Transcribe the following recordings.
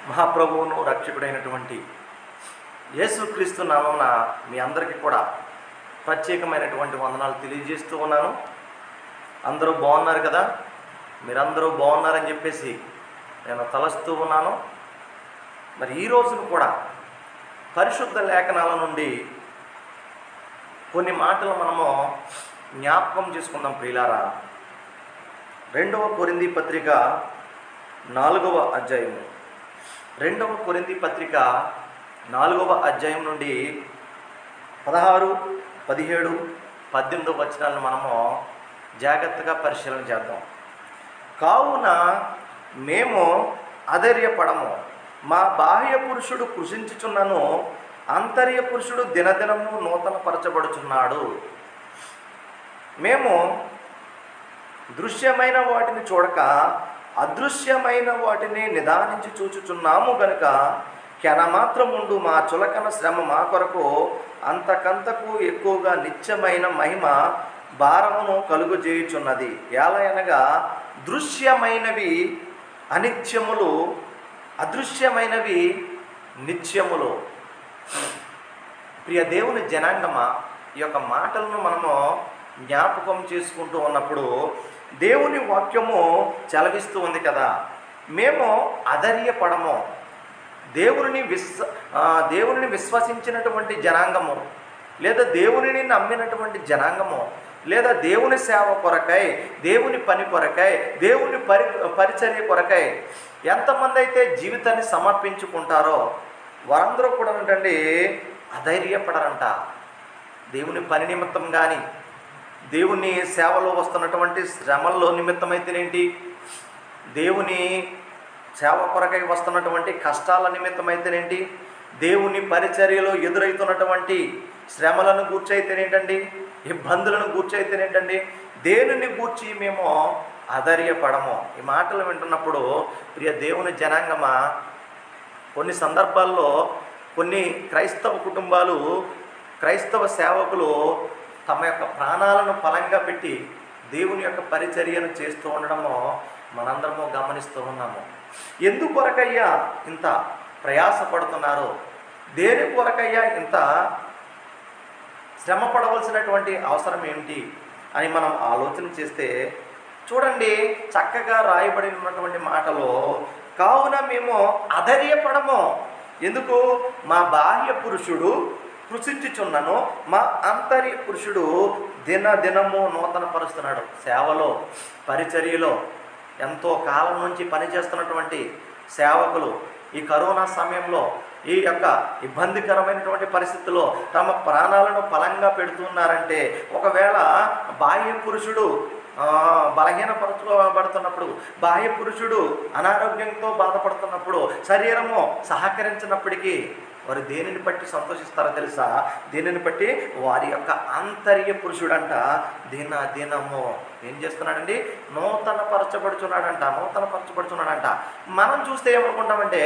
మహాప్రభువును రక్షకుడైనటువంటి యేసుక్రీస్తు నామమున మీ అందరికీ కూడా ప్రత్యేకమైనటువంటి వందనాలు తెలియజేస్తూ ఉన్నాను. అందరూ బాగున్నారు కదా? మీరందరూ బాగున్నారని చెప్పేసి నేను తలస్తూ ఉన్నాను. మరి ఈ రోజును కూడా పరిశుద్ధ లేఖనాల నుండి కొన్ని మాటలు మనము జ్ఞాపకం చేసుకుందాం ప్రియులారా. 2వ కొరింథీ పత్రిక 4వ అధ్యాయము 2వ కొరింథీ పత్రిక 4వ అధ్యాయం నుండి 16, 17, 18 వచనాలను మనము జాగ్రత్తగా పరిశీలన చేద్దాం. కావున మేము అధైర్యపడము, మా బాహ్య పురుషుడు కృషించుచున్నను, అంతర్య పురుషుడు దినదినము నూతన పరచబడుచున్నాడు. మేము దృశ్యమైన వాటిని చూడక అదృశ్యమైన వాటిని నిదానించి చూచుచున్నాము గనుక క్షణమాత్రముండు మా చులకన శ్రమ మా కొరకు అంతకంతకు ఎక్కువగా నిత్యమైన మహిమ భారమును కలుగజేయుచున్నది. ఎలయనగా దృశ్యమైనవి అనిత్యములు, అదృశ్యమైనవి నిత్యములు. ప్రియ దేవుని జనాంగమా, ఈ యొక్క మాటలను మనము జ్ఞాపకం చేసుకుంటూ ఉన్నప్పుడు దేవుని వాక్యము చలవిస్తూ ఉంది కదా. మేము అధైర్యపడము. దేవునిని విశ్వసించినటువంటి జనాంగము, లేదా దేవునిని నమ్మినటువంటి జనాంగము, లేదా దేవుని సేవ కొరకై, దేవుని పని కొరకై, దేవుని పరిచర్య కొరకై ఎంతమంది అయితే జీవితాన్ని సమర్పించుకుంటారో వారందరూ కూడా ఏంటండి అధైర్యపడరంట. దేవుని పని నిమిత్తం కానీ, దేవుని సేవలో వస్తున్నటువంటి శ్రమల్లో నిమిత్తమైతేనేంటి, దేవుని సేవ కొరకై వస్తున్నటువంటి కష్టాల నిమిత్తమైతేనేంటి, దేవుని పరిచర్యలో ఎదురవుతున్నటువంటి శ్రమలను గూర్చైతేనేంటండి, ఇబ్బందులను గూర్చైతేనేంటండి, దేనిని గూర్చి మేము అధైర్యపడము. ఈ మాటలు వింటున్నప్పుడు ప్రియ దేవుని జనాంగమా, కొన్ని సందర్భాల్లో కొన్ని క్రైస్తవ కుటుంబాలు, క్రైస్తవ సేవకులు తమ యొక్క ప్రాణాలను ఫలంగా పెట్టి దేవుని యొక్క పరిచర్యను చేస్తూ ఉండడము మనందరము గమనిస్తూ ఉన్నాము. ఎందుకొరకయ్యా ఇంత ప్రయాసపడుతున్నారు, దేని కొరకయ్యా ఇంత శ్రమ పడవలసినటువంటి అవసరం ఏమిటి అని మనం ఆలోచన చేస్తే చూడండి, చక్కగా రాయబడి ఉన్నటువంటి మాటలో కావున మేము అధైర్యపడము. ఎందుకు? మా బాహ్య పురుషుడు కృషించుచున్నను, మా అంతర్య పురుషుడు దినదినము నూతన పరుస్తున్నాడు. సేవలో, పరిచర్యలో ఎంతో కాలం నుంచి పనిచేస్తున్నటువంటి సేవకులు ఈ కరోనా సమయంలో, ఈ యొక్క ఇబ్బందికరమైనటువంటి పరిస్థితుల్లో తమ ప్రాణాలను ఫలంగా పెడుతున్నారంటే, ఒకవేళ బాహ్య పురుషుడు బలహీనపరచబడుతున్నప్పుడు, బాహ్య పురుషుడు అనారోగ్యంతో బాధపడుతున్నప్పుడు, శరీరము సహకరించినప్పటికీ వారు దేనిని బట్టి సంతోషిస్తారో తెలుసా? దేనిని బట్టి? వారి యొక్క అంతర్య పురుషుడంట దినము ఏం చేస్తున్నాడండి? నూతన పరచబడుచున్నాడంట. మనం చూస్తే ఏమనుకుంటామంటే,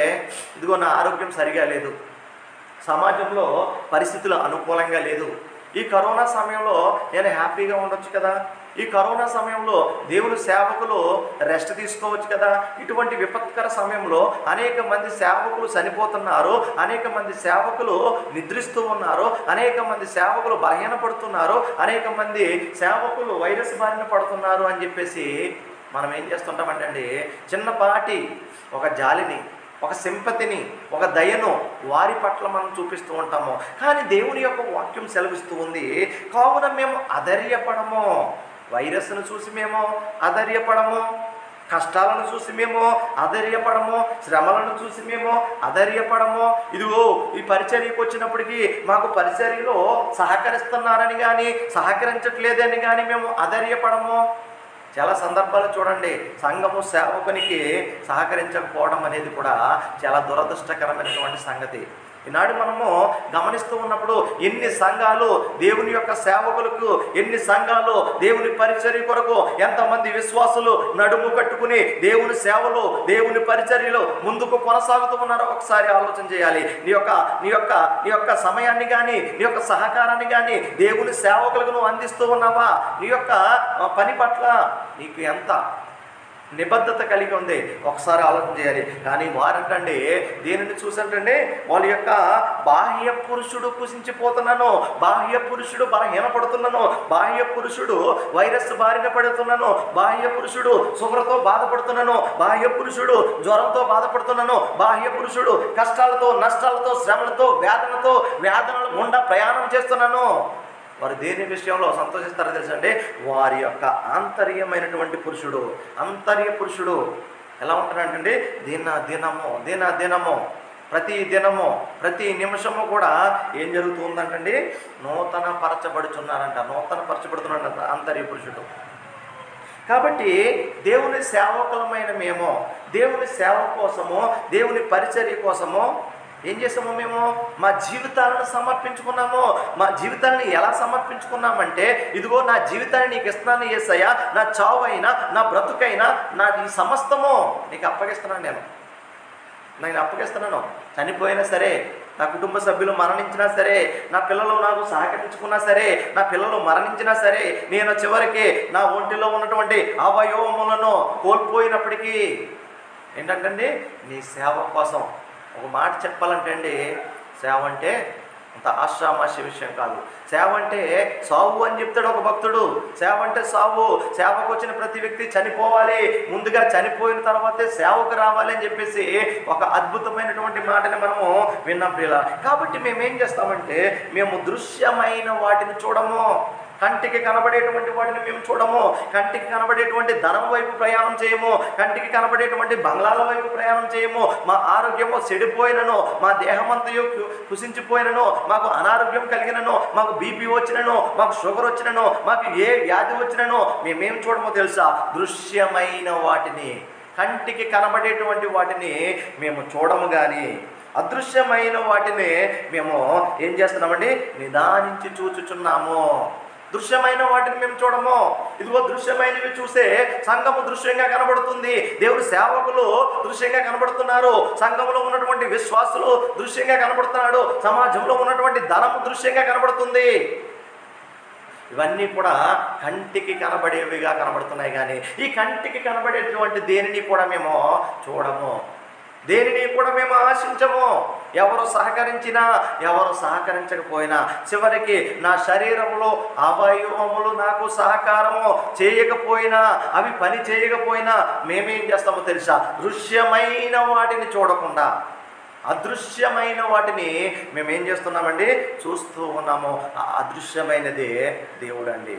ఇదిగో నా ఆరోగ్యం సరిగా లేదు, సమాజంలో పరిస్థితులు అనుకూలంగా లేదు, ఈ కరోనా సమయంలో నేను హ్యాపీగా ఉండొచ్చు కదా, ఈ కరోనా సమయంలో దేవుని సేవకులు రెస్ట్ తీసుకోవచ్చు కదా, ఇటువంటి విపత్కర సమయంలో అనేక మంది సేవకులు చనిపోతున్నారు, అనేక మంది సేవకులు నిద్రిస్తూ ఉన్నారు, అనేక మంది సేవకులు బలహీనపడుతున్నారు, అనేక మంది సేవకులు వైరస్ బారిన పడుతున్నారు అని చెప్పేసి మనం ఏం చేస్తుంటామంటే అండి, చిన్నపాటి ఒక జాలిని, ఒక సింపతిని, ఒక దయను వారి పట్ల మనం చూపిస్తూ ఉంటాము. కానీ దేవుని యొక్క వాక్యం సెలవిస్తూ ఉంది, కావున మేము అధైర్యపడము. వైరస్ను చూసి మేము అధైర్యపడము, కష్టాలను చూసి మేము అధైర్యపడము, శ్రమలను చూసి మేము అధైర్యపడము. ఇదిగో ఈ పరిచర్యకు వచ్చినప్పటికీ మాకు పరిచర్యలో సహకరిస్తున్నారని కానీ, సహకరించట్లేదని కానీ మేము అధైర్యపడము. చాలా సందర్భాలు చూడండి, సంఘము సేవకునికి సహకరించకపోవడం అనేది కూడా చాలా దురదృష్టకరమైనటువంటి సంగతి. ఈనాడు మనము గమనిస్తూ ఉన్నప్పుడు ఎన్ని సంఘాలు దేవుని యొక్క సేవకులకు, ఎన్ని సంఘాలు దేవుని పరిచర్య కొరకు ఎంతమంది విశ్వాసులు నడుము కట్టుకుని దేవుని సేవలో, దేవుని పరిచర్యలో ముందుకు కొనసాగుతూ ఉన్నారో ఒకసారి ఆలోచన చేయాలి. నీ యొక్క సమయాన్ని కానీ, నీ యొక్క సహకారాన్ని కానీ దేవుని సేవకులకు నువ్వు అందిస్తూ ఉన్నావా? నీ యొక్క పని పట్ల నీకు ఎంత నిబద్ధత కలిగి ఉంది. ఒకసారి ఆలోచన చేయాలి. కానీ వారంటండి దేనిని చూసంటండి, వాళ్ళ యొక్క బాహ్య పురుషుడు కుసించిపోతున్నాను, బాహ్య పురుషుడు బలహీనపడుతున్నాను, బాహ్య పురుషుడు వైరస్ బారిన పడుతున్నాను, బాహ్య పురుషుడు షుగర్తో బాధపడుతున్నాను, బాహ్య పురుషుడు జ్వరంతో బాధపడుతున్నాను, బాహ్య పురుషుడు కష్టాలతో, నష్టాలతో, శ్రమలతో, వేదనల గుండా ప్రయాణం చేస్తున్నాను. వారు దేని విషయంలో సంతోషిస్తారో తెలుసండి, వారి యొక్క ఆంతర్యమైనటువంటి పురుషుడు, ఆంతర్య పురుషుడు ఎలా ఉంటాడంటే దినము ప్రతి దినము ప్రతి నిమిషము కూడా ఏం జరుగుతుందంటండి, నూతన పరచబడుతున్నారంట ఆంతర్య పురుషుడు. కాబట్టి దేవుని సేవకులమైన మేము దేవుని సేవ కోసము, దేవుని పరిచర్య కోసము ఏం చేసాము, మేము మా జీవితాలను సమర్పించుకున్నాము. మా జీవితాన్ని ఎలా సమర్పించుకున్నామంటే, ఇదిగో నా జీవితాన్ని నీకు ఇస్తున్నాను యేసయ్యా, నా చావు అయినా నా బ్రతుకైనా నా ఈ సమస్తము నీకు అప్పగిస్తున్నాను. నేను అప్పగిస్తున్నాను. చనిపోయినా సరే, నా కుటుంబ సభ్యులు మరణించినా సరే, నా పిల్లలు నాకు సహకరించుకున్నా సరే, నా పిల్లలు మరణించినా సరే, నేను చివరికి నా ఒంటిలో ఉన్నటువంటి అవయవములను కోల్పోయినప్పటికీ ఏంటంటే నీ సేవ కోసం. ఒక మాట చెప్పాలంటే అండి, సేవ అంటే అంత ఆశ్రామాస్య విషయం కాదు. సేవ అంటే సావు అని చెప్తాడు ఒక భక్తుడు. సేవ అంటే సావు. సేవకు వచ్చిన ప్రతి వ్యక్తి చనిపోవాలి, ముందుగా చనిపోయిన తర్వాతే సేవకు రావాలి అని చెప్పేసి ఒక అద్భుతమైనటువంటి మాటని మనము విన్నాం ప్రియుల. కాబట్టి మేమేం చేస్తామంటే, మేము దృశ్యమైన వాటిని చూడము, కంటికి కనబడేటువంటి వాటిని మేము చూడము, కంటికి కనబడేటువంటి ధనం వైపు ప్రయాణం చేయము, కంటికి కనబడేటువంటి బంగ్లాల వైపు ప్రయాణం చేయము. మా ఆరోగ్యము చెడిపోయినను, మా దేహమంతయు కుసించిపోయినను, మాకు అనారోగ్యం కలిగినను, మాకు బీపీ వచ్చినను, మాకు షుగర్ వచ్చినను, మాకు ఏ వ్యాధి వచ్చినను మేమేం చూడమో తెలుసా, దృశ్యమైన వాటిని, కంటికి కనబడేటువంటి వాటిని మేము చూడము. కానీ అదృశ్యమైన వాటిని మేము ఏం చేస్తున్నామండి, నిదానించి చూచుచున్నాము. దృశ్యమైన వాటిని మేము చూడము. ఇదిగో దృశ్యమైనవి చూసే సంఘము దృశ్యంగా కనబడుతుంది, దేవుని సేవకులు దృశ్యంగా కనబడుతున్నారు, సంఘంలో ఉన్నటువంటి విశ్వాసులు దృశ్యంగా కనబడుతున్నాడు, సమాజంలో ఉన్నటువంటి ధనము దృశ్యంగా కనబడుతుంది. ఇవన్నీ కూడా కంటికి కనబడేవిగా కనబడుతున్నాయి. కానీ ఈ కంటికి కనబడేటువంటి దేనిని కూడా మేము చూడము, దేనిని కూడా మేము ఆశించము. ఎవరు సహకరించినా, ఎవరు సహకరించకపోయినా, చివరికి నా శరీరంలో అవయవములు నాకు సహకారము చేయకపోయినా, అవి పని చేయకపోయినా మేమేం చేస్తామో తెలుసా, దృశ్యమైన వాటిని చూడకుండా అదృశ్యమైన వాటిని మేమేం చేస్తున్నామండి, చూస్తూ ఉన్నాము. ఆ అదృశ్యమైనదే దేవుడు అండి.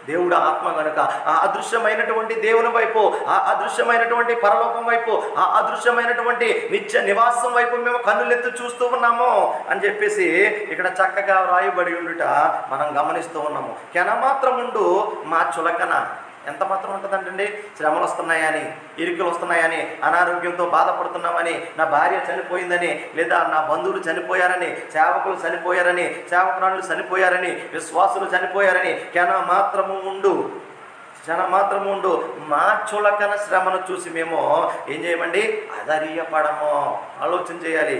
దేవుడు ఆత్మ కనుక ఆ అదృశ్యమైనటువంటి దేవుని వైపు, ఆ అదృశ్యమైనటువంటి పరలోకం వైపు, ఆ అదృశ్యమైనటువంటి నిత్య నివాసం వైపు మేము కన్నులెత్తి చూస్తూ ఉన్నాము అని చెప్పేసి ఇక్కడ చక్కగా వ్రాయబడి ఉండుట మనం గమనిస్తూ ఉన్నాము. కెనమాత్రముండు మా చులకన ఎంత మాత్రం ఉంటుందంటండి, శ్రమలు వస్తున్నాయని, ఇరుకులు వస్తున్నాయని, అనారోగ్యంతో బాధపడుతున్నామని, నా భార్య చనిపోయిందని, లేదా నా బంధువులు చనిపోయారని, సేవకులు చనిపోయారని, సేవకురాలు చనిపోయారని, విశ్వాసులు చనిపోయారని క్షణ మాత్రము ఉండు మా చులకన శ్రమను చూసి మేము ఏం చేయమండి, అధైర్యపడము. ఆలోచన చేయాలి.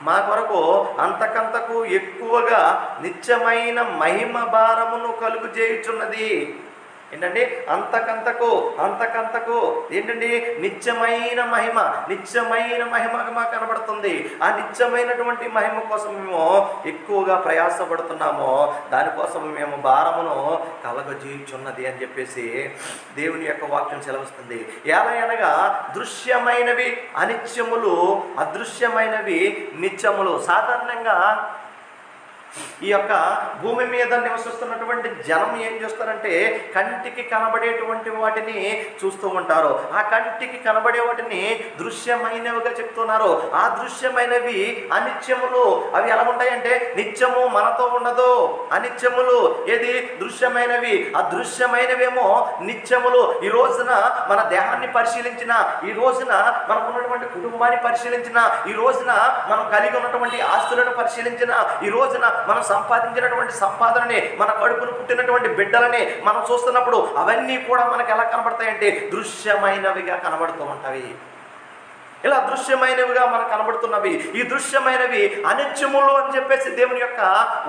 మా కొరకు అంతకంతకు ఎక్కువగా నిత్యమైన మహిమ భారమును కలుగు చేయుచున్నది. ఏంటండి, అంతకంతకు ఏంటండి, నిత్యమైన మహిమ మాకు కనబడుతుంది. ఆ నిత్యమైనటువంటి మహిమ కోసం మేము ఎక్కువగా ప్రయాసపడుతున్నాము, దానికోసం మేము భారమును కలగజేయుచున్నది అని చెప్పేసి దేవుని యొక్క వాక్యం సెలవుస్తుంది. ఎలా అనగా దృశ్యమైనవి అనిత్యములు, అదృశ్యమైనవి నిత్యములు. సాధారణంగా ఈ యొక్క భూమి మీద నివసిస్తున్నటువంటి జనం ఏం చేస్తారంటే, కంటికి కనబడేటువంటి వాటిని చూస్తూ ఉంటారు. ఆ కంటికి కనబడే వాటిని దృశ్యమైనవిగా చెప్తున్నారు. ఆ దృశ్యమైనవి అనిత్యములు. అవి ఎలా ఉంటాయంటే, నిత్యము మనతో ఉండదు, అనిత్యములు. ఏది దృశ్యమైనవి, అదృశ్యమైనవేమో నిత్యములు. ఈ రోజున మన దేహాన్ని పరిశీలించిన, ఈ రోజున మనకున్నటువంటి కుటుంబాన్ని పరిశీలించిన, ఈ రోజున మనం కలిగి ఉన్నటువంటి ఆస్తులను పరిశీలించిన, ఈ రోజున మనం సంపాదించినటువంటి సంపాదనని, మన కడుపును పుట్టినటువంటి బిడ్డలని మనం చూస్తున్నప్పుడు అవన్నీ కూడా మనకు ఎలా కనబడతాయంటే దృశ్యమైనవిగా కనబడుతూ ఉంటాయి. ఇలా దృశ్యమైనవిగా మనకు కనబడుతున్నవి. ఈ దృశ్యమైనవి అనిత్యములు అని చెప్పేసి దేవుని యొక్క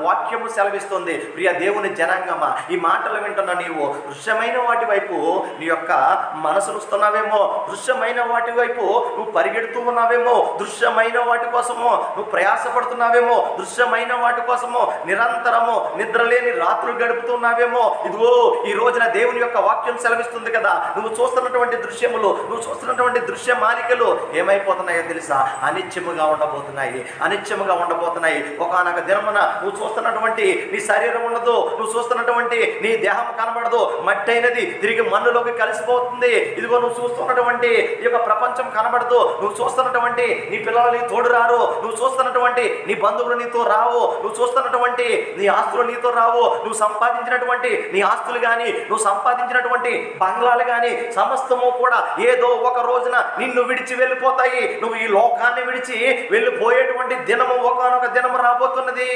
వాక్యము సెలవిస్తుంది. ప్రియ దేవుని జనాంగమా, ఈ మాటలు వింటున్న నీవు దృశ్యమైన వాటి వైపు నీ యొక్క మనసును వస్తున్నావేమో, దృశ్యమైన వాటి వైపు నువ్వు పరిగెడుతూ ఉన్నావేమో, దృశ్యమైన వాటి కోసము నువ్వు ప్రయాసపడుతున్నావేమో, దృశ్యమైన వాటి కోసము నిరంతరము నిద్రలేని రాత్రులు గడుపుతున్నావేమో. ఇదిగో ఈ రోజున దేవుని యొక్క వాక్యం సెలవిస్తుంది కదా, నువ్వు చూస్తున్నటువంటి దృశ్యములు, నువ్వు చూస్తున్నటువంటి దృశ్య మాలికలు ఏమైపోతున్నాయో తెలుసా? అనిత్యముగా ఉండబోతున్నాయి, అనిత్యముగా ఉండబోతున్నాయి. ఒకానొక దినమున నువ్వు చూస్తున్నటువంటి నీ శరీరం ఉండదు, నువ్వు చూస్తున్నటువంటి నీ దేహం కనబడదు, మట్టి అయినది తిరిగి మన్నులోకి కలిసిపోతుంది. ఇదిగో నువ్వు చూస్తున్నటువంటి ఈ యొక్క ప్రపంచం కనబడదు, నువ్వు చూస్తున్నటువంటి నీ పిల్లలు నీ తోడు రారు, నువ్వు చూస్తున్నటువంటి నీ బంధువులు నీతో రావు, నువ్వు చూస్తున్నటువంటి నీ ఆస్తులు నీతో రావు, నువ్వు సంపాదించినటువంటి నీ ఆస్తులు కానీ, నువ్వు సంపాదించినటువంటి బంగ్లాలు కానీ సమస్తము కూడా ఏదో ఒక రోజున నిన్ను విడిచి వెళ్ళిపోతాయి. నువ్వు ఈ లోకాన్ని విడిచి వెళ్ళిపోయేటువంటి దినము ఒకానొక దినము రాబోతున్నది.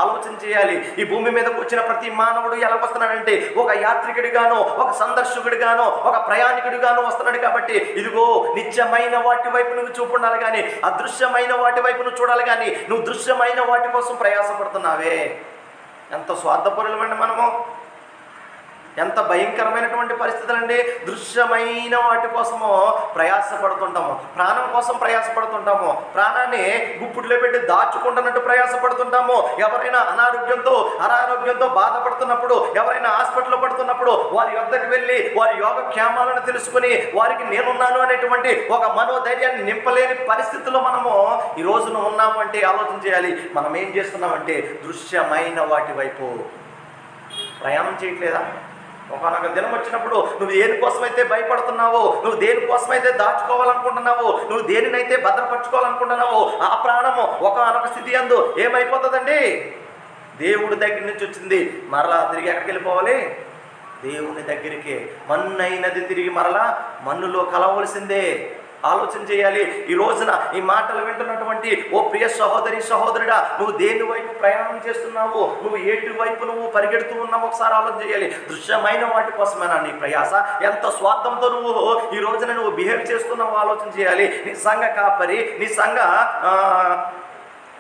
ఆలోచన చేయాలి. ఈ భూమి మీదకు వచ్చిన ప్రతి మానవుడు ఎలా వస్తున్నాడంటే ఒక యాత్రికుడిగానో, ఒక సందర్శకుడిగానో, ఒక ప్రయాణికుడిగానో వస్తున్నాడు. కాబట్టి ఇదిగో నిత్యమైన వాటి వైపు నువ్వు చూపుండాలి కానీ అదృశ్యమైన వాటి వైపు నువ్వు చూడాలి కానీ నువ్వు దృశ్యమైన వాటి కోసం ప్రయాసపడుతున్నావే. ఎంత స్వార్థపరులమండి మనము, ఎంత భయంకరమైనటువంటి పరిస్థితులండి. దృశ్యమైన వాటి కోసము ప్రయాసపడుతుంటాము, ప్రాణం కోసం ప్రయాసపడుతుంటాము, ప్రాణాన్ని గుప్పుట్లో పెట్టి దాచుకుంటున్నట్టు ప్రయాసపడుతుంటాము. ఎవరైనా అనారోగ్యంతో బాధపడుతున్నప్పుడు, ఎవరైనా హాస్పిటల్లో పడుతున్నప్పుడు వారి వద్దకు వెళ్ళి వారి యోగక్షేమాలను తెలుసుకుని వారికి నేనున్నాను అనేటువంటి ఒక మనోధైర్యాన్ని నింపలేని పరిస్థితుల్లో మనము ఈ రోజున ఉన్నాము అంటే ఆలోచన చేయాలి. మనం ఏం చేస్తున్నామంటే దృశ్యమైన వాటి వైపు ప్రయాణం చేయట్లేదా? ఒకనొక దినం వచ్చినప్పుడు నువ్వు దేనికోసమైతే భయపడుతున్నావో, నువ్వు దేనికోసమైతే దాచుకోవాలనుకుంటున్నావో, నువ్వు దేనినైతే భద్రపరచుకోవాలనుకుంటున్నావో ఆ ప్రాణము ఒకనొక స్థితి అందు ఏమైపోతుందండి? దేవుడి దగ్గర నుంచి వచ్చింది మరలా తిరిగి ఎక్కడికి వెళ్ళిపోవాలి? దేవుని దగ్గరికి. మన్నైనది తిరిగి మరలా మన్నులో కలవలసిందే. ఆలోచన చేయాలి. ఈ రోజున ఈ మాటలు వింటున్నటువంటి ఓ ప్రియ సహోదరి సహోదరుడా, నువ్వు దేని వైపు ప్రయాణం చేస్తున్నావు, నువ్వు ఏటి వైపు నువ్వు పరిగెడుతూ ఉన్నావు ఒకసారి ఆలోచన చేయాలి. దృశ్యమైన వాటి కోసమేనా నీ ప్రయాస? ఎంత స్వార్థంతో నువ్వు ఈ రోజున నువ్వు బిహేవ్ చేస్తున్నావు ఆలోచన చేయాలి. నీ సంఘ కాపరి, నీ సంఘ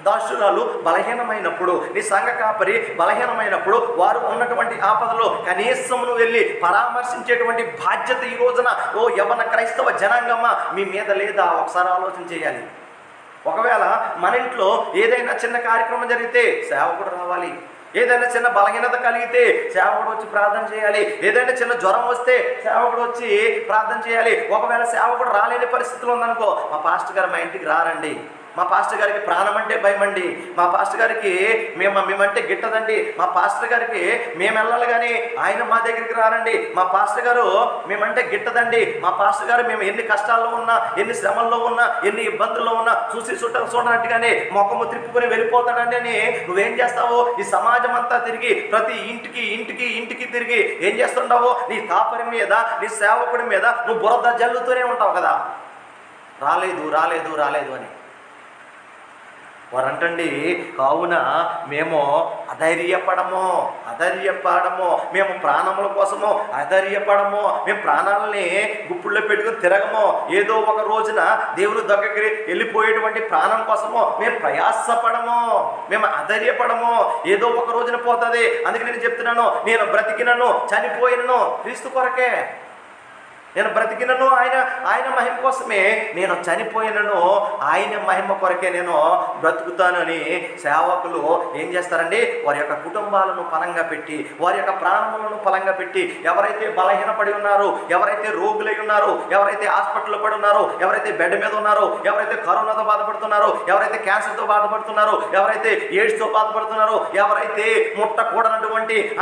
దాసురాలు బలహీనమైనప్పుడు, నీ సంఘ కాపరి బలహీనమైనప్పుడు, వారు ఉన్నటువంటి ఆపదలో కనీసమును వెళ్ళి పరామర్శించేటువంటి బాధ్యత ఈ రోజున ఓ యవ్వన క్రైస్తవ జనాంగమా మీ మీద లేదా? ఒకసారి ఆలోచన చేయాలి. ఒకవేళ మన ఇంట్లో ఏదైనా చిన్న కార్యక్రమం జరిగితే సేవకుడు రావాలి, ఏదైనా చిన్న బలహీనత కలిగితే సేవకుడు వచ్చి ప్రార్థన చేయాలి, ఏదైనా చిన్న జ్వరం వస్తే సేవకుడు వచ్చి ప్రార్థన చేయాలి. ఒకవేళ సేవకుడు రాలేని పరిస్థితులు ఉందనుకో, మా పాస్టర్ గారు మా ఇంటికి రారండి, మా పాస్టర్ గారికి ప్రాణం అంటే భయం అండి, మా పాస్టర్ గారికి మేమంటే గిట్టదండి, మా పాస్టర్ గారికి మేము వెళ్ళాలి కానీ ఆయన మా దగ్గరికి రారండి, మా పాస్టర్ గారు మేమంటే గిట్టదండి, మా పాస్టర్ గారు మేము ఎన్ని కష్టాల్లో ఉన్నా, ఎన్ని శ్రమల్లో ఉన్నా, ఎన్ని ఇబ్బందుల్లో ఉన్నా చూడనట్టుగానే ముఖము త్రిప్పుకొని వెళ్ళిపోతాడండి అని నువ్వేం చేస్తావు? ఈ సమాజం అంతా తిరిగి ప్రతి ఇంటికి తిరిగి ఏం చేస్తుంటావు? నీ కాపరి మీద, నీ సేవకుడి మీద నువ్వు బురద జల్లుతూనే ఉంటావు కదా, రాలేదు అని. వారంటండి, కావున మేము అధైర్యపడము, మేము ప్రాణముల కోసము అధైర్యపడము, మేము ప్రాణాలని గుప్పుల్లో పెట్టుకుని తిరగము. ఏదో ఒక రోజున దేవుని దగ్గరికి వెళ్ళిపోయేటువంటి ప్రాణం కోసము మేము ప్రయాసపడము, మేము అధైర్యపడము. ఏదో ఒక రోజున పోతుంది. అందుకే నేను చెప్తున్నాను, నేను బ్రతికినను చనిపోయినను క్రీస్తు కొరకే. నేను బ్రతికినను ఆయన మహిమ కోసమే, నేను చనిపోయినను ఆయన మహిమ కొరకే నేను బ్రతుకుతానని సేవకులు ఏం చేస్తారండి? వారి యొక్క కుటుంబాలను పలంగా పెట్టి, వారి యొక్క ప్రాణములను పలంగా పెట్టి, ఎవరైతే బలహీనపడి ఉన్నారో, ఎవరైతే రోగులై ఉన్నారో, ఎవరైతే హాస్పిటల్లో పడి ఉన్నారో, ఎవరైతే బెడ్ మీద ఉన్నారో, ఎవరైతే కరోనాతో బాధపడుతున్నారో, ఎవరైతే క్యాన్సర్తో బాధపడుతున్నారో, ఎవరైతే ఎయిడ్స్తో బాధపడుతున్నారో, ఎవరైతే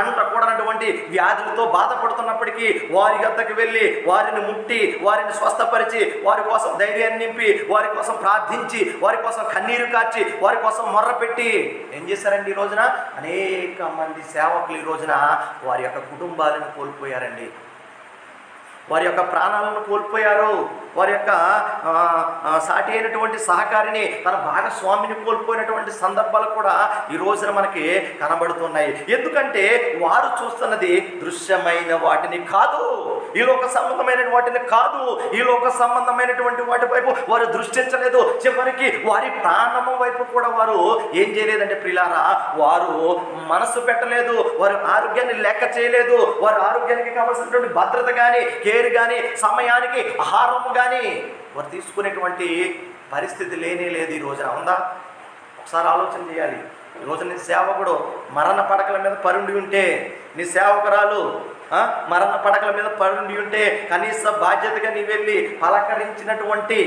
అంటకూడనటువంటి వ్యాధులతో బాధపడుతున్నప్పటికీ వారి వద్దకు వెళ్ళి వారిని ముట్టి, వారిని స్వస్థపరిచి, వారి కోసం ధైర్యాన్ని నింపి, వారి కోసం ప్రార్థించి, వారి కోసం కన్నీరు కార్చి, వారి కోసం మొర్రపెట్టి ఏం చేశారండి? ఈ రోజున అనేక మంది సేవకులు ఈ రోజున వారి యొక్క కుటుంబాలను కోల్పోయారండి, వారి యొక్క ప్రాణాలను కోల్పోయారు, వారి యొక్క సాటి అయినటువంటి సహకారిని, తన భాగస్వామిని కోల్పోయినటువంటి సందర్భాలు కూడా ఈ రోజున మనకి కనబడుతున్నాయి. ఎందుకంటే వారు చూస్తున్నది దృశ్యమైన వాటిని కాదు, ఈ లోక సంబంధమైన వాటిని కాదు, ఈ లోక సంబంధమైనటువంటి వాటి వైపు వారు దృష్టించలేదు. చివరికి వారి ప్రాణము వైపు కూడా వారు ఏం చేయలేదంటే ప్రియులారా, వారు మనసు పెట్టలేదు, వారు ఆరోగ్యాన్ని లెక్క చేయలేదు. వారు ఆరోగ్యానికి కావాల్సినటువంటి భద్రత కానీ, కేర్ కానీ, సమయానికి ఆహారము కానీ వారు తీసుకునేటువంటి పరిస్థితి లేనే లేదు ఈ రోజున. ఉందా? ఒకసారి ఆలోచన చేయాలి. ఈరోజు నీ సేవకుడు మరణ పడకల మీద పరుండి ఉంటే, నీ సేవకురాలు మరణ పడకల మీద పరుండి ఉంటే కనీస బాధ్యతగా నీ వెళ్ళి పలకరించినటువంటి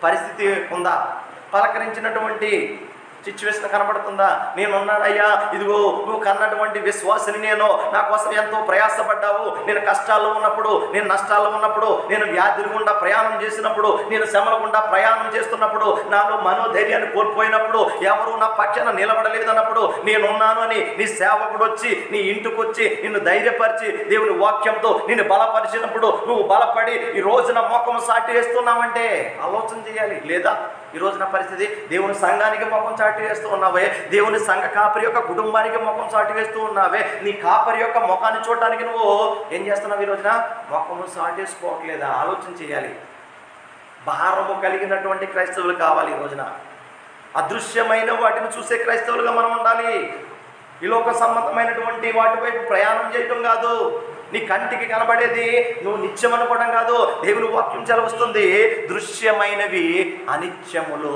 పరిస్థితి ఉందా? పలకరించినటువంటి సిచ్యువేషన్ కనబడుతుందా? నేనున్నానయ్యా, ఇదిగో నువ్వు కన్నటువంటి విశ్వాసిని, నేను నా కోసం ఎంతో ప్రయాసపడ్డావు, నేను కష్టాల్లో ఉన్నప్పుడు, నేను నష్టాల్లో ఉన్నప్పుడు, నేను వ్యాధుల గుండా ప్రయాణం చేసినప్పుడు, నేను శ్రమల గుండా ప్రయాణం చేస్తున్నప్పుడు, నాలో మనోధైర్యాన్ని కోల్పోయినప్పుడు, ఎవరు నా పక్షాన నిలబడలేదన్నప్పుడు నేనున్నాను అని నీ సేవకుడు వచ్చి నీ ఇంటికి వచ్చి నిన్ను ధైర్యపరిచి దేవుని వాక్యంతో నిన్ను బలపరిచినప్పుడు నువ్వు బలపడి ఈ రోజున మోకం సాటి వేస్తున్నావంటే ఆలోచన చేయాలి. లేదా ఈ రోజున పరిస్థితి, దేవుని సంఘానికి ముఖం చాటి వేస్తూ ఉన్నావే, దేవుని సంఘ కాపరి యొక్క కుటుంబానికి ముఖం చాటి వేస్తూ ఉన్నావే, నీ కాపరి యొక్క ముఖాన్ని చూడటానికి నువ్వు ఏం చేస్తున్నావు? ఈ రోజున ముఖము సాటేసుకోవట్లేదా? ఆలోచన చేయాలి. భారము కలిగినటువంటి క్రైస్తవులు కావాలి. ఈ రోజున అదృశ్యమైన వాటిని చూసే క్రైస్తవులుగా మనం ఉండాలి. ఈ లోక సంబంధమైనటువంటి వాటి వైపు ప్రయాణం చేయటం కాదు. నీ కంటికి కనబడేది నువ్వు నిత్యం అనుకోవడం కాదు. దేవుని వాక్యం సెలవుస్తుంది, దృశ్యమైనవి అనిత్యములు.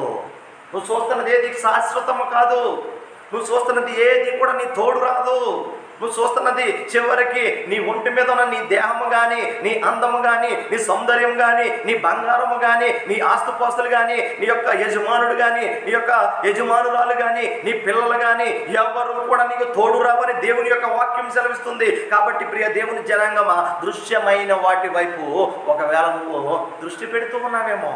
నువ్వు చూస్తున్నది ఏది శాశ్వతము కాదు. నువ్వు చూస్తున్నది ఏది కూడా నీ తోడు రాదు. నువ్వు చూస్తున్నది చివరికి నీ ఒంటి మీద ఉన్న నీ దేహము కానీ, నీ అందము కానీ, నీ సౌందర్యం కానీ, నీ బంగారము కానీ, నీ ఆస్తుపాస్తులు కానీ, నీ యొక్క యజమానుడు కానీ, నీ యొక్క యజమానురాలు కానీ, నీ పిల్లలు కానీ ఎవరు కూడా నీకు తోడు రావని దేవుని యొక్క వాక్యం సెలవిస్తుంది. కాబట్టి ప్రియ దేవుని జనాంగమా, దృశ్యమైన వాటి వైపు ఒకవేళ నువ్వు దృష్టి పెడుతూ ఉన్నావేమో,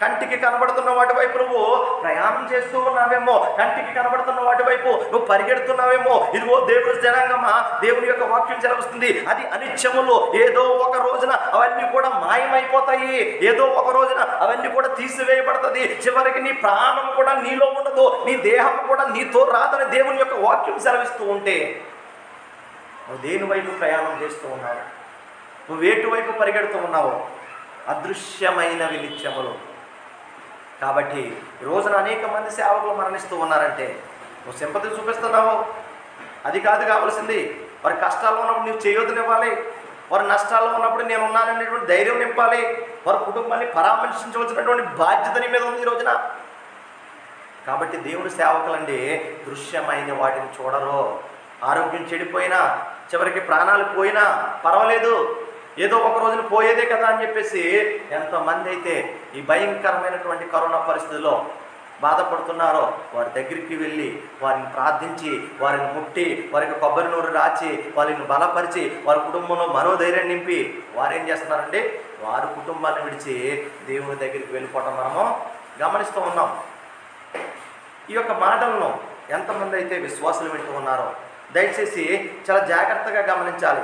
కంటికి కనబడుతున్న వాటి వైపు నువ్వు ప్రయాణం చేస్తూ ఉన్నావేమో, కంటికి కనబడుతున్న వాటి వైపు నువ్వు పరిగెడుతున్నావేమో. ఇదిగో దేవుని జనాంగమా, దేవుని యొక్క వాక్యం సెలవుస్తుంది, అది అనిత్యములు. ఏదో ఒక రోజున అవన్నీ కూడా మాయమైపోతాయి, ఏదో ఒక రోజున అవన్నీ కూడా తీసివేయబడుతుంది. చివరికి నీ ప్రాణం కూడా నీలో ఉండదు, నీ దేహం కూడా నీతో రాదని దేవుని యొక్క వాక్యం సెలవిస్తూ ఉంటే నువ్వు దేని వైపు ప్రయాణం చేస్తూ ఉన్నావు? నువ్వు వేటు వైపు పరిగెడుతూ ఉన్నావు? అదృశ్యమైనవి నిత్యములు. కాబట్టి ఈ రోజున అనేక మంది సేవకులు మరణిస్తూ ఉన్నారంటే నువ్వు సింపతి చూపిస్తున్నావు, అది కాదు కావాల్సింది. వారి కష్టాల్లో ఉన్నప్పుడు నువ్వు చేయొద్దునివ్వాలి, వారి నష్టాల్లో ఉన్నప్పుడు నేను ఉన్నాననేటువంటి ధైర్యం నింపాలి, వారి కుటుంబాన్ని పరామర్శించవలసినటువంటి బాధ్యత నీ మీద ఉంది ఈ రోజున. కాబట్టి దేవుని సేవకులండి దృశ్యమైన వాటిని చూడరు. ఆరోగ్యం చెడిపోయినా, చివరికి ప్రాణాలు పోయినా పర్వాలేదు, ఏదో ఒక రోజున పోయేదే కదా అని చెప్పేసి ఎంతోమంది అయితే ఈ భయంకరమైనటువంటి కరోనా పరిస్థితుల్లో బాధపడుతున్నారో వారి దగ్గరికి వెళ్ళి వారిని ప్రార్థించి, వారిని ముట్టి, వారికి కొబ్బరి నూరు రాచి, వారిని బలపరిచి, వారి కుటుంబంలో మనోధైర్యం నింపి వారు ఏం చేస్తున్నారండి, వారి కుటుంబాన్ని విడిచి దేవుని దగ్గరికి వెళ్ళిపోవటం మనము గమనిస్తూ ఉన్నాం. ఈ యొక్క మాటలను ఎంతమంది అయితే విశ్వాసులు వింటూ ఉన్నారో దయచేసి చాలా జాగ్రత్తగా గమనించాలి.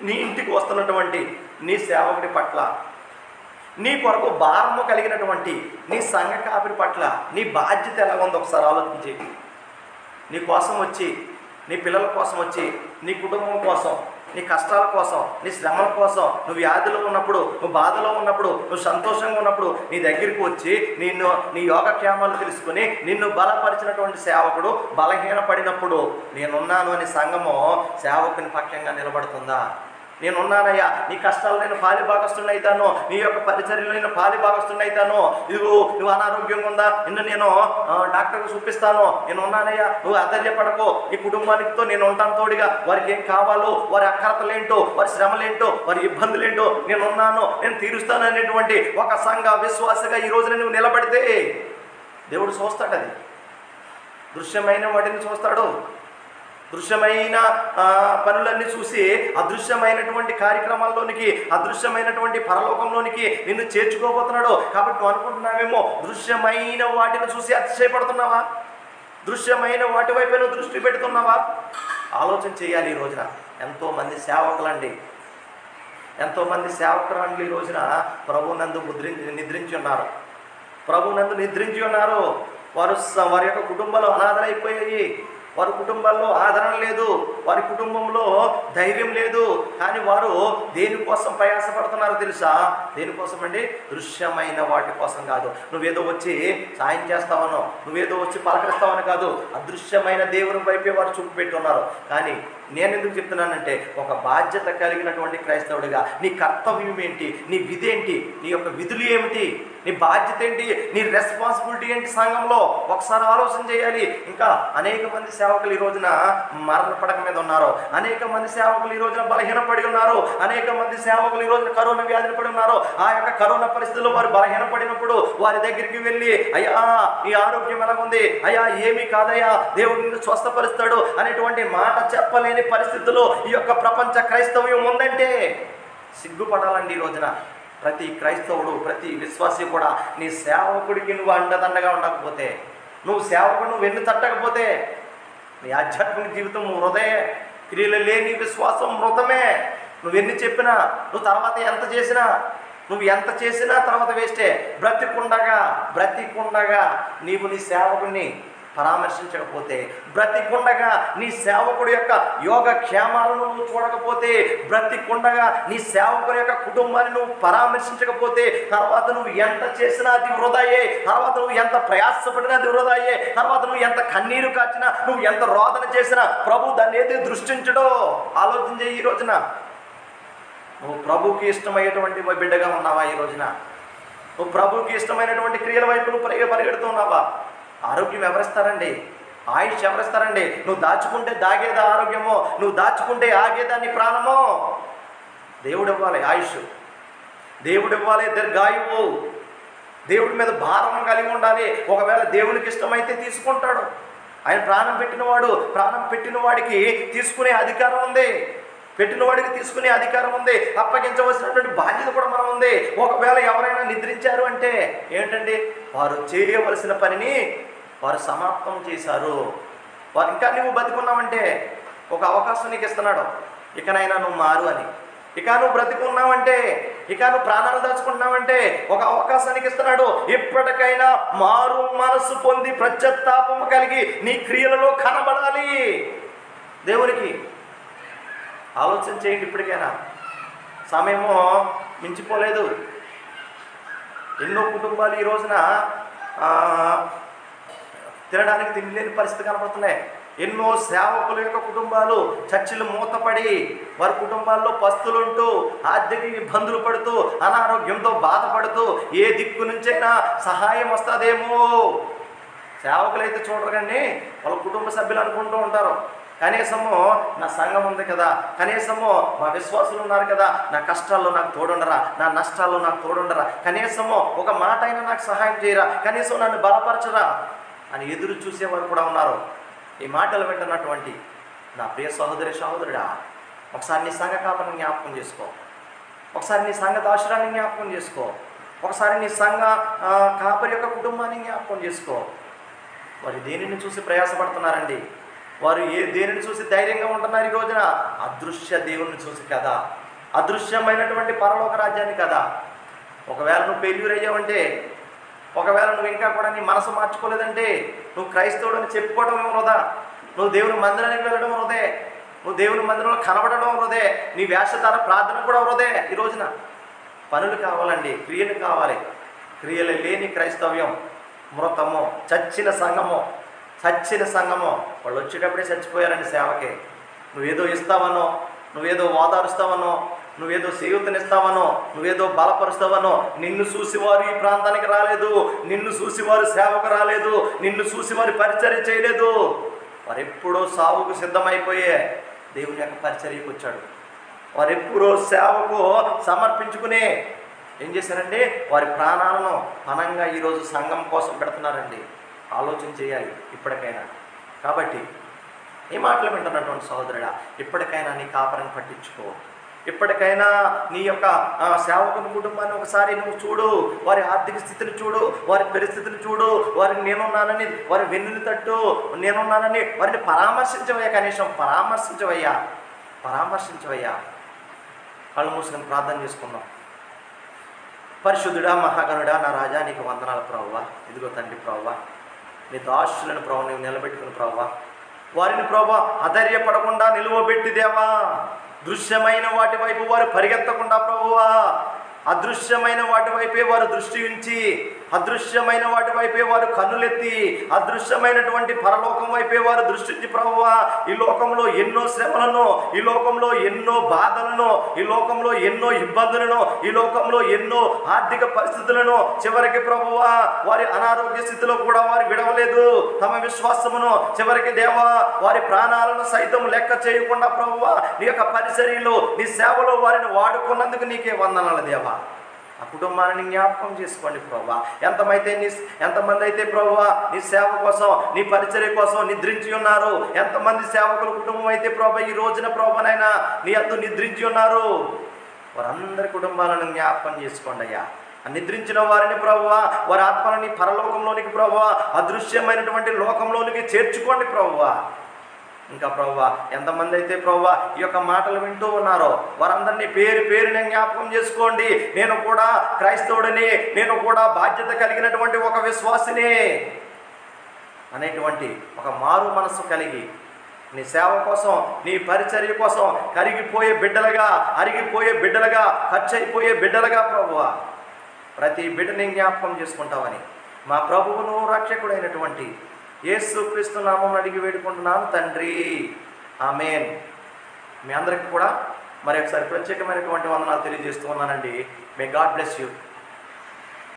నీ ఇంటికి వస్తున్నటువంటి నీ సేవకుడి పట్ల, నీ కొరకు భారము కలిగినటువంటి నీ సంఘ కాపరి పట్ల నీ బాధ్యత ఎలా ఉందో ఒకసారి ఆలోచించి, నీ కోసం వచ్చి, నీ పిల్లల కోసం వచ్చి, నీ కుటుంబం కోసం, నీ కష్టాల కోసం, నీ శ్రమల కోసం, నువ్వు వ్యాధిలో ఉన్నప్పుడు, నువ్వు బాధలో ఉన్నప్పుడు, నువ్వు సంతోషంగా ఉన్నప్పుడు నీ దగ్గరికి వచ్చి నీ యోగక్షేమాలు తెలుసుకుని నిన్ను బలపరిచినటువంటి సేవకుడు బలహీనపడినప్పుడు నేనున్నాను అని సంఘము సేవకుని పక్షంగా నిలబడుతుందా? నేనున్నానయ్యా, నీ కష్టాలు నేను పాలిభాగస్తున్నైతాను, నీ యొక్క పరిచర్యలో నేను పాలిభాగస్తున్నైతాను, ఇదిగో నువ్వు అనారోగ్యంగా ఉందా, నిన్ను నేను డాక్టర్కి చూపిస్తాను, నేను ఉన్నానయ్యా, నువ్వు అధైర్యపడకు, ఈ కుటుంబానికితో నేను ఉంటాను తోడుగా, వారికి ఏం కావాలో, వారి అక్కరతలేంటో, వారి శ్రమలేంటో, వారి ఇబ్బందులేంటో నేను ఉన్నాను, నేను తీరుస్తాను అనేటువంటి ఒక సంఘ విశ్వాసగా ఈ రోజున నువ్వు నిలబడితే దేవుడు చూస్తాడు. అది దృశ్యమైన వాటిని చూస్తాడు. దృశ్యమైన పనులన్నీ చూసి అదృశ్యమైనటువంటి కార్యక్రమాల్లోనికి, అదృశ్యమైనటువంటి పరలోకంలోనికి నిన్ను చేర్చుకోబోతున్నాడు. కాబట్టి నువ్వు అనుకుంటున్నావేమో దృశ్యమైన వాటిని చూసి అతిశయపడుతున్నావా? దృశ్యమైన వాటి వైపు నువ్వు దృష్టి పెడుతున్నావా? ఆలోచన చేయాలి. ఈ రోజున ఎంతోమంది సేవకులండి, ఎంతోమంది సేవకులండి ఈ రోజున ప్రభువునందు నిద్రించి ఉన్నారు, ప్రభువునందు నిద్రించి ఉన్నారు. వారి యొక్క కుటుంబాలు అనాథలైపోయాయి. వారి కుటుంబాల్లో ఆదరణ లేదు, వారి కుటుంబంలో ధైర్యం లేదు. కానీ వారు దేనికోసం ప్రయాసపడుతున్నారో తెలుసా? దేనికోసం అండి? దృశ్యమైన వాటి కోసం కాదు. నువ్వేదో వచ్చి సాయం చేస్తావనో, నువ్వేదో వచ్చి పలకరిస్తావని కాదు, అదృశ్యమైన దేవుని వైపే వారు చూపు పెట్టున్నారు. కానీ నేను ఎందుకు చెప్తున్నానంటే, ఒక బాధ్యత కలిగినటువంటి క్రైస్తవుడిగా నీ కర్తవ్యం ఏంటి, నీ విధి ఏంటి, నీ యొక్క విధులు ఏమిటి, నీ బాధ్యత ఏంటి, నీ రెస్పాన్సిబిలిటీ ఏంటి సంఘంలో ఒకసారి ఆలోచన చేయాలి. ఇంకా అనేక మంది సేవకులు ఈ రోజున మరణ పడక మీద ఉన్నారు, అనేక మంది సేవకులు ఈ రోజున బలహీనపడి ఉన్నారు, అనేక మంది సేవకులు ఈ రోజున కరోనా వ్యాధిని పడి ఉన్నారు. ఆ యొక్క కరోనా పరిస్థితుల్లో వారు బలహీనపడినప్పుడు వారి దగ్గరికి వెళ్ళి, అయ్యా నీ ఆరోగ్యం ఎలా ఉంది, అయ్యా ఏమీ కాదయ్యా, దేవుడు నిన్ను స్వస్థపరుస్తాడు అనేటువంటి మాట చెప్పలేని పరిస్థితుల్లో ఈ యొక్క ప్రపంచ క్రైస్తవ్యం ఉందంటే సిగ్గుపడాలండి. ఈ రోజున ప్రతి క్రైస్తవుడు, ప్రతి విశ్వాసి కూడా నీ సేవకుడికి నువ్వు అండదండగా ఉండకపోతే, నువ్వు సేవకుడు నువ్వు వెన్ను తట్టకపోతే, నీ ఆధ్యాత్మిక జీవితం వృధే. క్రియలు లేని విశ్వాసం మృతమే. నువ్వు ఎన్ని చెప్పినా, నువ్వు తర్వాత ఎంత చేసినా, నువ్వు ఎంత చేసినా తర్వాత వేస్టే. బ్రతికుండగా నీవు నీ సేవకుడిని పరామర్శించకపోతే, బ్రతికుండగా నీ సేవకుడి యొక్క యోగక్షేమాలను నువ్వు చూడకపోతే, బ్రతికుండగా నీ సేవకుడి యొక్క కుటుంబాన్ని నువ్వు పరామర్శించకపోతే, తర్వాత నువ్వు ఎంత చేసినా అది వృధాయే, తర్వాత నువ్వు ఎంత ప్రయాసపడినా అది వృధాయే, తర్వాత నువ్వు ఎంత కన్నీరు కాచినా, నువ్వు ఎంత రోదన చేసినా ప్రభు దాన్ని ఏది దృష్టించడో ఆలోచన చేయి. ఈ రోజున నువ్వు ప్రభుకి ఇష్టమయ్యేటువంటి బిడ్డగా ఉన్నావా? ఈ రోజున నువ్వు ప్రభుకి ఇష్టమైనటువంటి క్రియల వైపు నువ్వు పరిగెడుతూ ఉన్నావా? ఆరోగ్యం ఎవరిస్తారండి? ఆయుష్ ఎవరిస్తారండి? నువ్వు దాచుకుంటే దాగేదా ఆరోగ్యమో, నువ్వు దాచుకుంటే ఆగేదా నీ ప్రాణమో? దేవుడు ఇవ్వాలి ఆయుష్, దేవుడు ఇవ్వాలి దీర్ఘాయువు, దేవుడి మీద భారం కలిగి ఉండాలి. ఒకవేళ దేవునికి ఇష్టమైతే తీసుకుంటాడు. ఆయన ప్రాణం పెట్టిన వాడికి తీసుకునే అధికారం ఉంది, పెట్టినవాడికి తీసుకునే అధికారం ఉంది, అప్పగించవలసినటువంటి బాధ్యత కూడా మనం ఉంది. ఒకవేళ ఎవరైనా నిద్రించారు అంటే ఏంటండి? వారు చేయవలసిన పనిని వారు సమాప్తం చేశారు. వారు ఇంకా నువ్వు బతికున్నావంటే ఒక అవకాశం నీకు ఇస్తున్నాడు, ఇకనైనా నువ్వు మారు అని. ఇక నువ్వు బ్రతికున్నావంటే, ఇక నువ్వు ప్రాణాలు దాచుకున్నావంటే ఒక అవకాశానికి ఇస్తున్నాడు. ఇప్పటికైనా మారు మనసు పొంది పశ్చాత్తాపము కలిగి నీ క్రియలలో కనబడాలి. దేవునికి ఆలోచన చేయండి. ఇప్పటికైనా సమయము మించిపోలేదు. ఎన్నో కుటుంబాలు ఈ రోజున తినడానికి తిండి లేని పరిస్థితి కనబడుతున్నాయి. ఎన్నో సేవకుల యొక్క కుటుంబాలు చర్చిలు మూతపడి, వారి కుటుంబాల్లో పస్తులుంటూ, ఆర్థిక ఇబ్బందులు పడుతూ, అనారోగ్యంతో బాధపడుతూ, ఏ దిక్కు నుంచైనా సహాయం వస్తుందేమో. సేవకులైతే చూడరు కానీ వాళ్ళ కుటుంబ సభ్యులు అనుకుంటూ ఉంటారు, కనీసము నా సంఘం ఉంది కదా, కనీసము మా విశ్వాసులు ఉన్నారు కదా, నా కష్టాల్లో నాకు తోడుండరా, నా నష్టాల్లో నాకు తోడుండరా, కనీసము ఒక మాట అయినా నాకు సహాయం చేయరా, కనీసం నన్ను బలపరచరా అని ఎదురు చూసేవారు కూడా ఉన్నారు. ఈ మాటలు వింటున్నటువంటి నా ప్రియ సహోదరుడా, ఒకసారి నీ సంఘ కాపరిని జ్ఞాపకం చేసుకో, ఒకసారి నీ సంఘ దాసురాన్ని జ్ఞాపకం చేసుకో, ఒకసారి నీ సంఘ కాపరి యొక్క కుటుంబాన్ని జ్ఞాపకం చేసుకో. వారు దేనిని చూసి ప్రయాసపడుతున్నారండి? వారు దేనిని చూసి ధైర్యంగా ఉంటున్నారు ఈ రోజున? అదృశ్య దేవుణ్ణి చూసి కదా, అదృశ్యమైనటువంటి పరలోక రాజ్యాన్ని కదా. ఒకవేళ నువ్వు ఫెయిల్యూర్ అయ్యావంటే, ఒకవేళ నువ్వు ఇంకా కూడా నీ మనసు మార్చుకోలేదంటే, నువ్వు క్రైస్తవుడు అని చెప్పుకోవడం వృధా, నువ్వు దేవుని మందిరానికి వెళ్ళడం వృధే, నువ్వు దేవుని మందిరంలో కనబడడం వృధే, నీ వేషధార ప్రార్థన కూడా వృధే. ఈ రోజున పనులు కావాలండి, క్రియలు కావాలి. క్రియలు లేని క్రైస్తవ్యం మృతము, చచ్చిన సంఘము. వాళ్ళు వచ్చేటప్పుడే చచ్చిపోయారండి సేవకే. నువ్వేదో ఇస్తావనో, నువ్వేదో ఓదారుస్తావనో, నువ్వేదో చేయూతనిస్తావనో, నువ్వేదో బలపరుస్తావనో, నిన్ను చూసి వారు ఈ ప్రాంతానికి రాలేదు, నిన్ను చూసి వారు సేవకు రాలేదు, నిన్ను చూసి వారు పరిచర్య చేయలేదు. వారు ఎప్పుడో సావుకు సిద్ధమైపోయే దేవుని యొక్క పరిచర్యకు వచ్చాడు. వారు ఎప్పుడో సేవకు సమర్పించుకునే ఏం చేశారంటే వారి ప్రాణాలను పణంగా ఈరోజు సంఘం కోసం పెడుతున్నారండి. ఆలోచన చేయాలి ఇప్పటికైనా. కాబట్టి ఈ మాటలు వింటున్నటువంటి సహోదరుడా, ఇప్పటికైనా నీ కాపరిని పట్టించుకో. ఇప్పటికైనా నీ యొక్క సేవకుని కుటుంబాన్ని ఒకసారి నువ్వు చూడు, వారి ఆర్థిక స్థితిని చూడు, వారి పరిస్థితిని చూడు, వారికి నేనున్నానని, వారి వెన్నుని తట్టు, నేనున్నానని వారిని పరామర్శించవయ్యా. కనీసం పరామర్శించవయ్యా. కళ్ళు మూసుకొని ప్రార్థన చేసుకుందాం. పరిశుద్ధుడా, మహాగణుడా, నా రాజా, నీకు వందనాలు ప్రభువా. ఇదిగో తండ్రి ప్రభువా, నీ దాసులను ప్రభు నీవు నిలబెట్టుకుని ప్రభువా, వారిని ప్రభువా అధైర్యపడకుండా నిలువబెట్టి దేవా, దృశ్యమైన వాటి వైపు వారు పరిగెత్తకుండా ప్రభువా, అదృశ్యమైన వాటి వైపే వారు దృష్టి ఉంచి, అదృశ్యమైన వాటి వైపే వారు కన్నులెత్తి, అదృశ్యమైనటువంటి పరలోకం వైపే వారు దృష్టి ఉంచి ప్రభువా, ఈ లోకంలో ఎన్నో శ్రమలను, ఈ లోకంలో ఎన్నో బాధలను, ఈ లోకంలో ఎన్నో ఇబ్బందులను, ఈ లోకంలో ఎన్నో ఆర్థిక పరిస్థితులను, చివరికి ప్రభువా వారి అనారోగ్య స్థితిలో కూడా వారు విడవలేదు తమ విశ్వాసమును. చివరికి దేవా వారి ప్రాణాలను సైతం లెక్క చేయకుండా ప్రభువా నీ యొక్క పరిచర్యలో, నీ సేవలో వారిని వాడుకున్నందుకు నీకే వందనాలు దేవా. ఆ కుటుంబాన్ని జ్ఞాపకం చేసుకోండి ప్రభువా. ఎంతమంది అయితే ప్రభువా నీ సేవ కోసం, నీ పరిచర్య కోసం నిద్రించి ఉన్నారు, ఎంతమంది సేవకుల కుటుంబం అయితే ప్రభువా ఈ రోజున ప్రభువనైనా నీ అందు నిద్రించి ఉన్నారు, వారందరి కుటుంబాలను జ్ఞాపకం చేసుకోండి అయ్యా. నిద్రించిన వారిని ప్రభువా వారి ఆత్మలని పరలోకంలోనికి ప్రభువా, అదృశ్యమైనటువంటి లోకంలోనికి చేర్చుకోండి ప్రభువా. ఇంకా ప్రభువా ఎంతమంది అయితే ప్రభువా ఈ యొక్క మాటలు వింటూ ఉన్నారో వారందరినీ పేరు పేరుని జ్ఞాపకం చేసుకోండి. నేను కూడా క్రైస్తవుడిని, నేను కూడా బాధ్యత కలిగినటువంటి ఒక విశ్వాసిని అనేటువంటి ఒక మారు మనసు కలిగి నీ సేవ కోసం, నీ పరిచర్య కోసం కరిగిపోయే బిడ్డలుగా, అరిగిపోయే బిడ్డలుగా, ఖర్చు అయిపోయే బిడ్డలుగా ప్రభువా ప్రతి బిడ్డని జ్ఞాపకం చేసుకుంటామని మా ప్రభువును రక్షకుడైనటువంటి యేసుక్రీస్తు నామమున అడిగి వేడుకుంటున్నాను తండ్రి, ఆమేన్. మీ అందరికీ కూడా మరి ఒకసారి ప్రత్యేకమైనటువంటి వందనాలు తెలియజేస్తూ ఉన్నానండి. May God bless you.